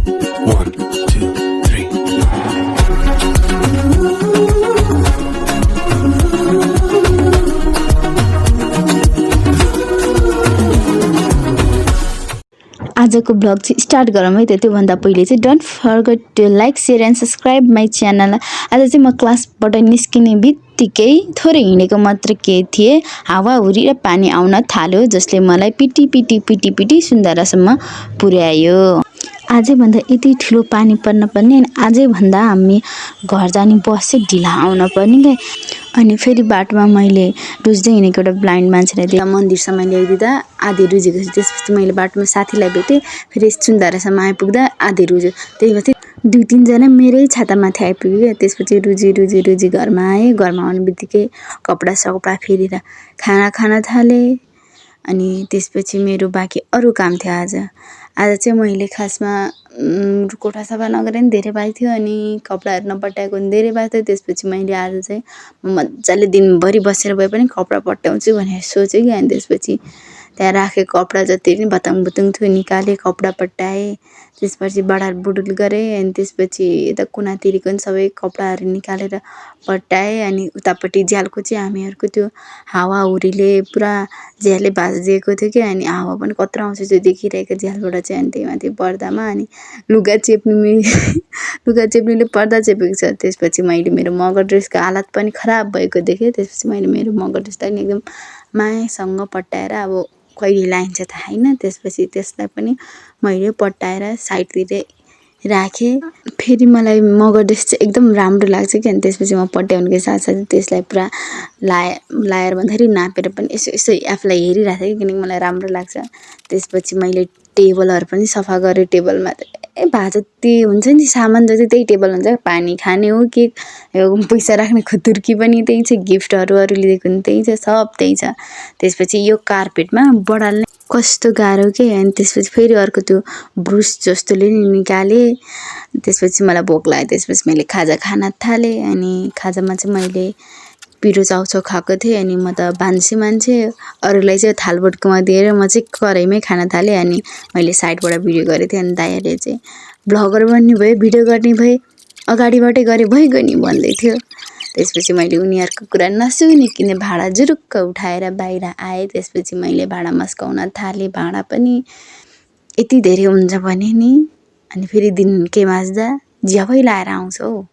1, 2, 3. आजको ब्लग चाहिँ स्टार्ट गरौँ है त। त्योभन्दा पहिले चाहिँ don't forget to like share and subscribe my channel. आज चाहिँ म क्लासबाट निस्किने बित्तिकै थोरै हिँडेको मात्र के थिएँ, हावाहुरी र पानी आउन थाल्यो, जसले मलाई पिटी पिटी पिटी पिटी सुन्दारासम्म पुर्यायो। आजै भन्दा यति ठुलो पानी पर्न पर्ने, अनि आजै भन्दा हामी घर जाने बस चाहिँ ढिला आउन पर्ने के। अनि फेरि बाटोमा मैले रुज्दै हिँडेको एउटा ब्लाइन्ड मान्छेलाई देखेँ, मन्दिरसम्म ल्याइदिँदा आधी रुजेको थियो। त्यसपछि मैले बाटोमा साथीलाई भेटेँ, फेरि सुन्दारासम्म आइपुग्दा आधी रुज्यो। त्यही भएर 2-3 जना मेरै छातामाथि आइपुग्यो क्या। त्यसपछि रुजी घरमा आएँ। घरमा आउने बित्तिकै कपडा सपडा फेरेर खाना खान थालेँ। अनि त्यसपछि मेरो बाँकी अरू काम थियो। आज चाहिँ मैले खासमा कोठा सफा नगरे पनि धेरै भएको थियो, अनि कपडाहरू नपट्याएको पनि धेरै भएको थियो। त्यसपछि मैले आज चाहिँ मजाले दिनभरि बसेर भए पनि कपडा पट्याउँछु भनेर सोचेँ कि। अनि त्यसपछि त्यहाँ राखेको कपडा जति पनि बताङ बुतुङ थियो निकालेँ, कपडा पट्याएँ। त्यसपछि बढार बुडुल गरेँ। अनि त्यसपछि यता कुनातिरको पनि सबै कपडाहरू निकालेर पट्याएँ। अनि उतापट्टि झ्यालको चाहिँ हामीहरूको त्यो हावाहुरीले पुरा झ्यालले भाँचिदिएको थियो क्या। अनि हावा पनि कत्रो आउँछ त्यो देखिरहेको झ्यालबाट चाहिँ। अनि त्यही माथि पर्दामा अनि लुगा चेप्नुले पर्दा चेपेको छ। त्यसपछि मैले मेरो मगर ड्रेसको हालत पनि खराब भएको देखेँ। त्यसपछि मैले मेरो मगर ड्रेसलाई पनि एकदम मायासँग पट्याएर, अब कहिले लाइन्छ थाहा छैन, त्यसपछि त्यसलाई पनि मैले पट्याएर साइडतिर राखेँ। फेरि मलाई मगर ड्रेस चाहिँ एकदम राम्रो लाग्छ कि। अनि त्यसपछि म पट्याउनुको साथसाथै त्यसलाई पुरा लाएर भन्दाखेरि नापेर पनि यसो आफूलाई हेरिरहेको थिएँ, किनकि मलाई राम्रो लाग्छ। त्यसपछि मैले टेबलहरू पनि सफा गरेँ। टेबलमा भए जति हुन्छ नि सामान जति त्यही टेबल हुन्छ। पानी खाने हो कि पैसा राख्ने खुतुर्की पनि त्यही छ, गिफ्टहरू लिएको पनि त्यही छ, सब त्यही छ। त्यसपछि यो कार्पेटमा बढाल्ने कस्तो गाह्रो के। अनि त्यसपछि फेरि अर्को त्यो ब्रुस जस्तोले नि निकालेँ। त्यसपछि मलाई भोक लाग्यो। त्यसपछि मैले खाजा खान थालेँ। अनि खाजामा चाहिँ मैले पिरो चाउचाउ खाएको थिएँ। अनि म त भान्सी मान्छे, अरूलाई चाहिँ थालबोटकोमा दिएर म चाहिँ कराईमै खान थालेँ। अनि मैले साइडबाट भिडियो गरेको थिएँ। अनि दाइहरूले चाहिँ ब्लगर बन्ने भयो, भिडियो गर्ने भए, अगाडिबाटै गरे भइगयो नि भन्दै थियो। त्यसपछि मैले उनीहरूको कुरा नसुनिकन भाँडा जुरुक्क उठाएर बाहिर आएँ। त्यसपछि मैले भाँडा मस्काउन थालेँ। भाँडा पनि यति धेरै हुन्छ भने नि, अनि फेरि दिनकै माझ्दा ज्याबै लाएर आउँछ हौ।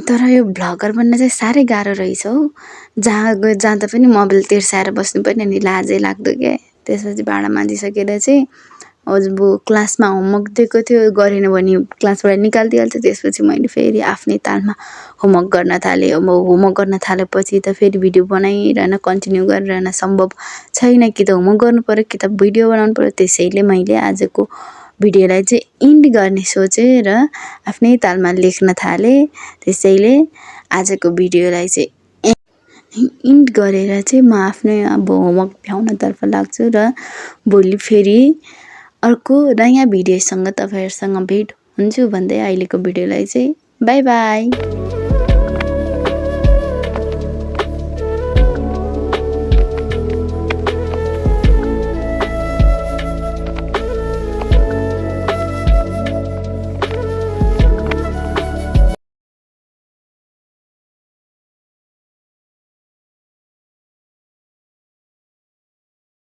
तर यो भ्लगर बन्न चाहिँ साह्रै गाह्रो रहेछ हौ। जहाँ जाँदा पनि मोबाइल तेर्साएर बस्नुपर्ने, अनि लाजै लाग्दो क्या। त्यसपछि भाँडा माझिसकेर चाहिँ अब क्लासमा होमवर्क दिएको थियो, गरेन भने क्लासबाट निकालिदिइहाल्छ। त्यसपछि मैले फेरि आफ्नै तालमा होमवर्क गर्न थालेँ। अब होमवर्क गर्न थालेपछि त फेरि भिडियो बनाइरहन कन्टिन्यू गरिरहन सम्भव छैन, कि त होमवर्क गर्नु पऱ्यो कि त भिडियो बनाउनु पऱ्यो। त्यसैले मैले आजको भिडियोलाई चाहिँ इन्ड गर्ने सोचेर आफ्नै तालमा लेख्न थालेँ। त्यसैले आजको भिडियोलाई चाहिँ इन्ड गरेर चाहिँ म आफ्नै अब होमवर्क भ्याउनतर्फ लाग्छु। र भोलि फेरि अर्को नयाँ भिडियोसँग तपाईँहरूसँग भेट हुन्छु भन्दै अहिलेको भिडियोलाई चाहिँ बाई बाई।